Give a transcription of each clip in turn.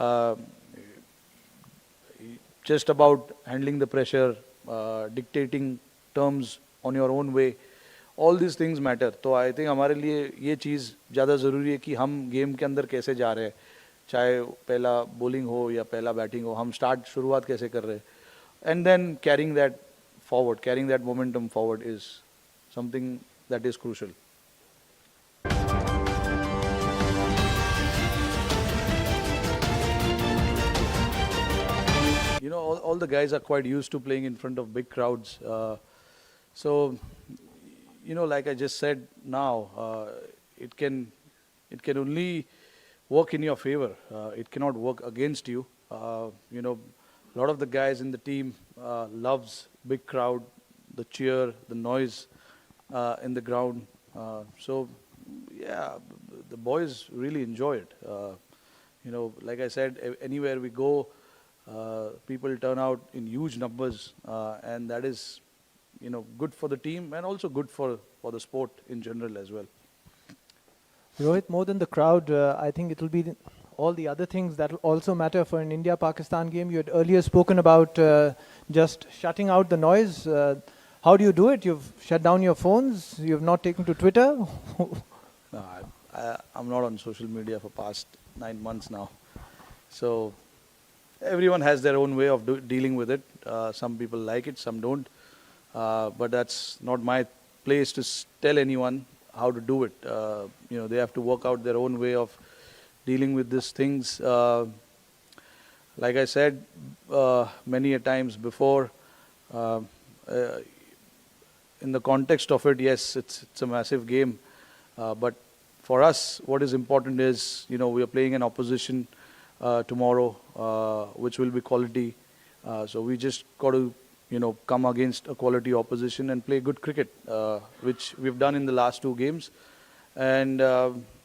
uh, just about handling the pressure, dictating terms on your own way. All these things matter. तो I think हमारे लिए ये चीज़ ज़्यादा ज़रूरी है कि हम गेम के अंदर कैसे जा रहे हैं, चाहे पहला बॉलिंग हो या पहला बैटिंग हो, हम शुरुआत कैसे कर रहे हैं. And then carrying that forward, carrying that momentum forward is something that is crucial. You know, all the guys are quite used to playing in front of big crowds. So, you know, like I just said now, it can only work in your favor. It cannot work against you. You know, a lot of the guys in the team loves big crowd, the cheer, the noise in the ground. So, yeah, the boys really enjoy it. You know, like I said, anywhere we go, people turn out in huge numbers, and that is, you know, good for the team and also good for the sport in general as well. Rohit, more than the crowd, I think it will be all the other things that will also matter for an India-Pakistan game. You had earlier spoken about just shutting out the noise. How do you do it? You've shut down your phones? You've not taken to Twitter? No, I'm not on social media for past 9 months now. So everyone has their own way of dealing with it. Some people like it, some don't. But that's not my place to tell anyone how to do it. You know, they have to work out their own way of dealing with these things. Like I said many a times before, in the context of it, yes, it's a massive game. But for us, what is important is, you know, we are playing an opposition tomorrow, which will be quality. So we just got to, you know, come against a quality opposition and play good cricket, which we've done in the last 2 games. And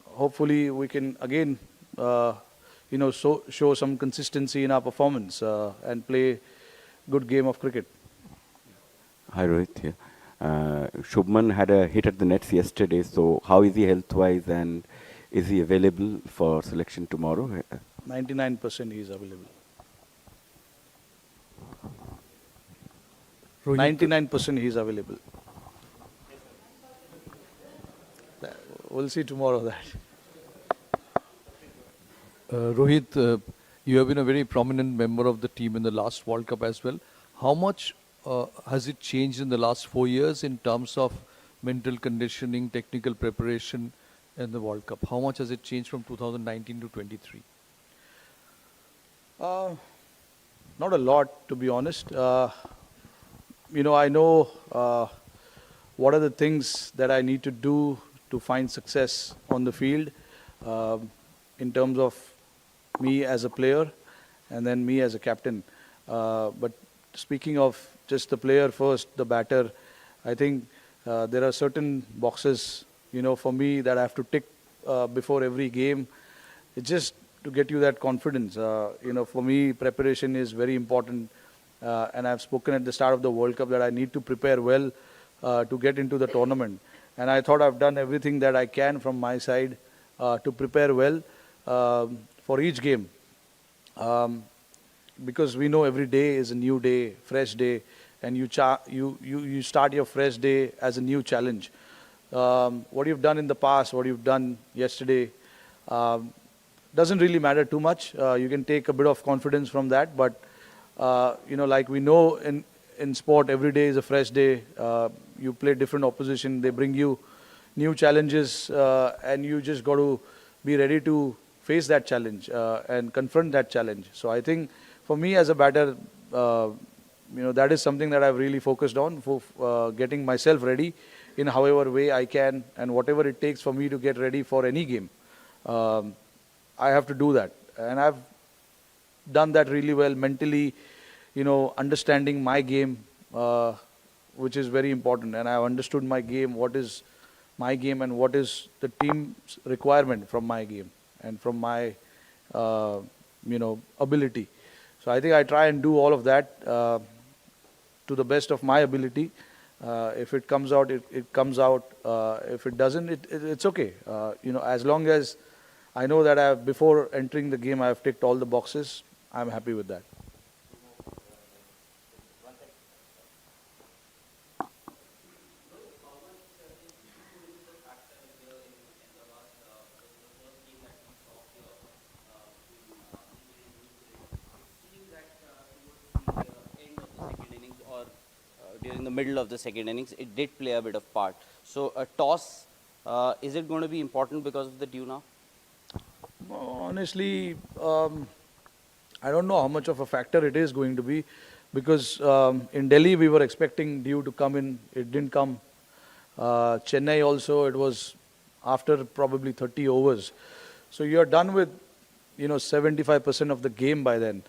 hopefully we can again, you know, show some consistency in our performance and play good game of cricket. Hi Rohit here. Shubhman had a hit at the nets yesterday, so how is he health-wise and is he available for selection tomorrow? 99% he is available. 99% he is available. We'll see tomorrow that. Rohit, you have been a very prominent member of the team in the last World Cup as well. How much has it changed in the last 4 years in terms of mental conditioning, technical preparation in the World Cup? How much has it changed from 2019 to 23? Not a lot, to be honest. You know, I know what are the things that I need to do to find success on the field in terms of me as a player and then me as a captain. But speaking of just the player first, the batter, I think there are certain boxes, you know, for me that I have to tick before every game. It's just to get you that confidence. You know, for me, preparation is very important. And I've spoken at the start of the World Cup that I need to prepare well to get into the tournament. And I thought I've done everything that I can from my side to prepare well for each game. Because we know every day is a new day, fresh day, and you start your fresh day as a new challenge. What you've done in the past, what you've done yesterday, doesn't really matter too much. You can take a bit of confidence from that, but you know, like we know in sport, every day is a fresh day. You play different opposition, they bring you new challenges, and you just got to be ready to face that challenge and confront that challenge. So I think for me as a batter, you know, that is something that I've really focused on, for getting myself ready in however way I can, and whatever it takes for me to get ready for any game. I have to do that, and I've done that really well mentally, you know, understanding my game, which is very important. And I've understood my game, what is my game and what is the team's requirement from my game and from my, you know, ability. So I think I try and do all of that to the best of my ability. If it comes out, it comes out. If it doesn't, it's okay. You know, as long as I know that before entering the game, I have ticked all the boxes. I'm happy with that. End of the second innings or during the middle of the second innings, it did play a bit of part. So a toss, is it going to be important because of the dew now? Honestly, I don't know how much of a factor it is going to be, because in Delhi we were expecting dew to come in. It didn't come. Chennai also, it was after probably 30 overs. So you're done with 75% of the game by then.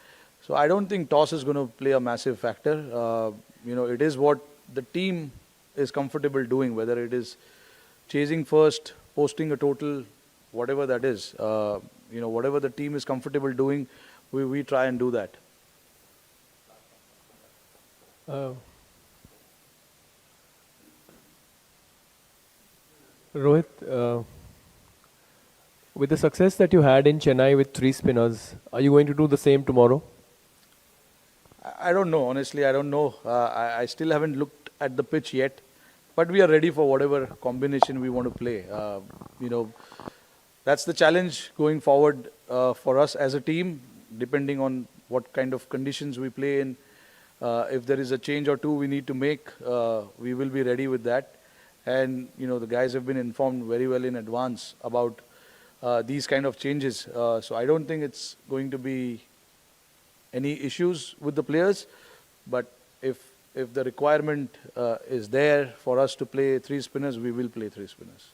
So I don't think toss is going to play a massive factor. It is what the team is comfortable doing, whether it is chasing first, posting a total, whatever that is. Whatever the team is comfortable doing, we try and do that. Rohit, with the success that you had in Chennai with 3 spinners, are you going to do the same tomorrow? I don't know, honestly, I don't know. I still haven't looked at the pitch yet, but we are ready for whatever combination we want to play. That's the challenge going forward for us as a team, depending on what kind of conditions we play in. If there is a change or two we need to make, we will be ready with that. And the guys have been informed very well in advance about these kind of changes. So I don't think it's going to be any issues with the players. But if the requirement is there for us to play 3 spinners, we will play 3 spinners.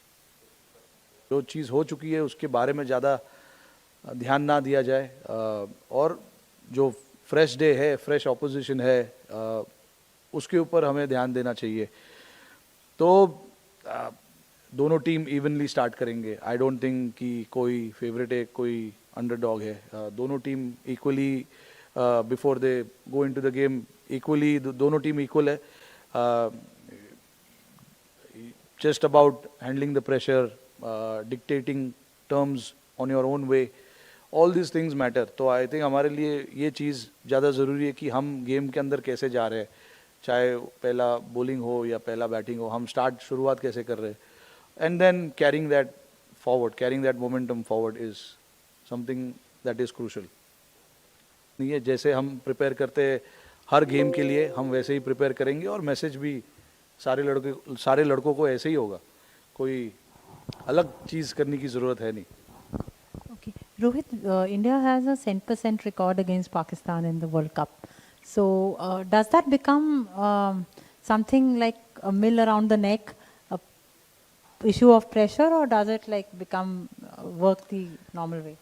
जो चीज़ हो चुकी है उसके बारे में ज़्यादा ध्यान ना दिया जाए, और जो फ्रेश डे है, फ्रेश ऑपोजिशन है, उसके ऊपर हमें ध्यान देना चाहिए. तो दोनों टीम इवनली स्टार्ट करेंगे. आई डोंट थिंक कि कोई फेवरेट है, कोई अंडरडॉग है. दोनों team equally before they go into the game, equally दोनों टीम इक्वल है. Just about handling the pressure, dictating terms on your own way, all this things matter. तो I think हमारे लिए ये चीज़ ज़्यादा ज़रूरी है कि हम गेम के अंदर कैसे जा रहे हैं, चाहे पहला बॉलिंग हो या पहला बैटिंग हो, हम शुरुआत कैसे कर रहे हैं. And then carrying that forward, carrying that momentum forward is something that is crucial. नहीं है, जैसे हम प्रिपेयर करते हैं हर गेम के लिए, हम वैसे ही प्रिपेयर करेंगे, और मैसेज भी सारे लड़कों को ऐसे ही होगा. कोई अलग चीज़ करने की ज़रूरत है नहीं. Okay. Rohit, India has a 10% record against Pakistan in the World Cup. So does that become something like a mill around the neck, a issue of pressure, or does it like become work the normal way?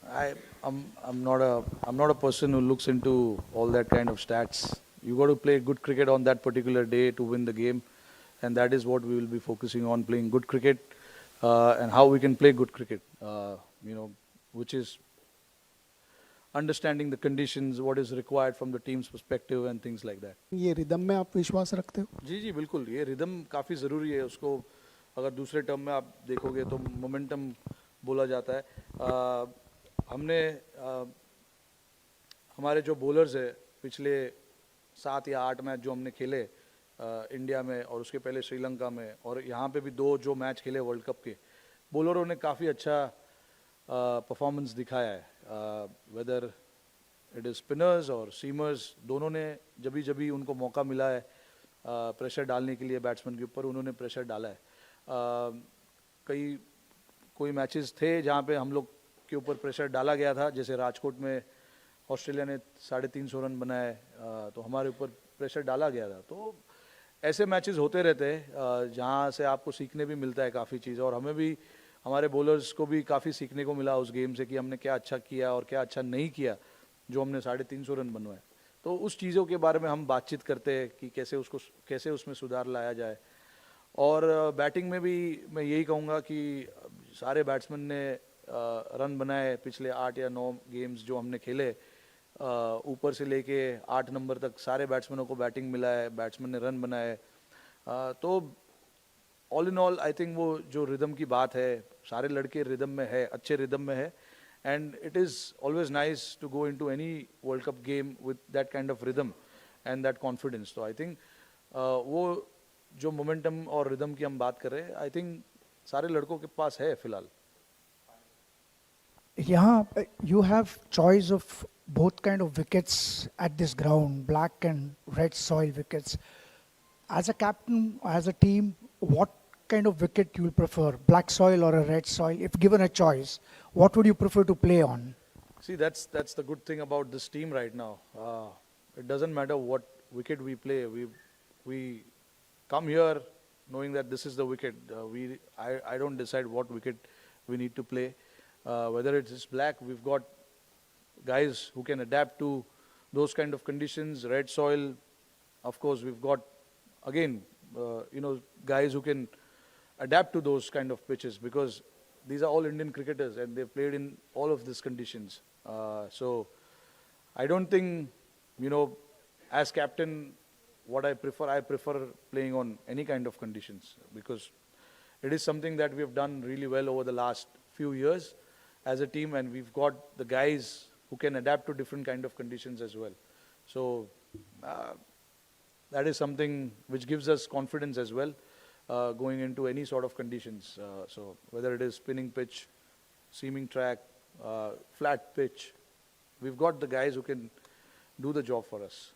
I'm not a person who looks into all that kind of stats. You got to play good cricket on that particular day to win the game, and that is what we will be focusing on, playing good cricket, and how we can play good cricket. Which is understanding the conditions, what is required from the team's perspective and things like that. ये rhythm में आप विश्वास रखते हो? जी बिल्कुल, ये rhythm काफ़ी ज़रूरी है. उसको अगर दूसरे टर्म में आप देखोगे तो मोमेंटम बोला जाता है. हमारे जो बॉलर्स है, पिछले 7 या 8 मैच जो हमने खेले इंडिया में, और उसके पहले श्रीलंका में, और यहाँ पे भी 2 जो मैच खेले वर्ल्ड कप के, बॉलरों ने काफ़ी अच्छा परफॉर्मेंस दिखाया है. वेदर इट इज़ स्पिनर्स और सीमर्स, दोनों ने जब उनको मौका मिला है प्रेशर डालने के लिए बैट्समैन के ऊपर, उन्होंने प्रेशर डाला है. कोई मैचेस थे जहाँ पे हम लोग के ऊपर प्रेशर डाला गया था, जैसे राजकोट में ऑस्ट्रेलिया ने 350 रन बनाए, तो हमारे ऊपर प्रेशर डाला गया था. तो ऐसे मैचेस होते रहते हैं जहाँ से आपको सीखने भी मिलता है काफ़ी चीज़, और हमें भी, हमारे बॉलर्स को भी काफ़ी सीखने को मिला उस गेम से कि हमने क्या अच्छा किया और क्या अच्छा नहीं किया जो हमने 350 रन बनवाए. तो उस चीज़ों के बारे में हम बातचीत करते हैं कि कैसे उसमें सुधार लाया जाए. और बैटिंग में भी मैं यही कहूँगा कि सारे बैट्समैन ने रन बनाए पिछले 8 या 9 गेम्स जो हमने खेले, ऊपर से लेके 8 नंबर तक सारे बैट्समैनों को बैटिंग मिला है, बैट्समैन ने रन बनाए. तो all in all I think वो जो रिदम की बात है, सारे लड़के रिदम में है, अच्छे रिदम में है, And it is always nice to go into any World Cup game with that kind of rhythm and that confidence. So I think वो जो momentum और rhythm की हम बात कर रहे हैं, I think सारे लड़कों के पास है फिलहाल. यहाँ you have choice of both kind of wickets at this ground, black and red soil wickets. As a captain, as a team, what kind of wicket you will prefer, black soil or a red soil? If given a choice, what would you prefer to play on? See, that's the good thing about this team right now. It doesn't matter what wicket we play. We come here knowing that this is the wicket. I don't decide what wicket we need to play. Whether it is black, we've got guys who can adapt to those kind of conditions. Red soil, of course, we've got again, guys who can adapt to those kind of pitches, because these are all Indian cricketers and they've played in all of these conditions. So I don't think, as captain, what I prefer playing on any kind of conditions, because it is something that we have done really well over the last few years as a team, and we've got the guys who can adapt to different kind of conditions as well. So that is something which gives us confidence as well, going into any sort of conditions. So whether it is spinning pitch, seaming track, flat pitch, we've got the guys who can do the job for us.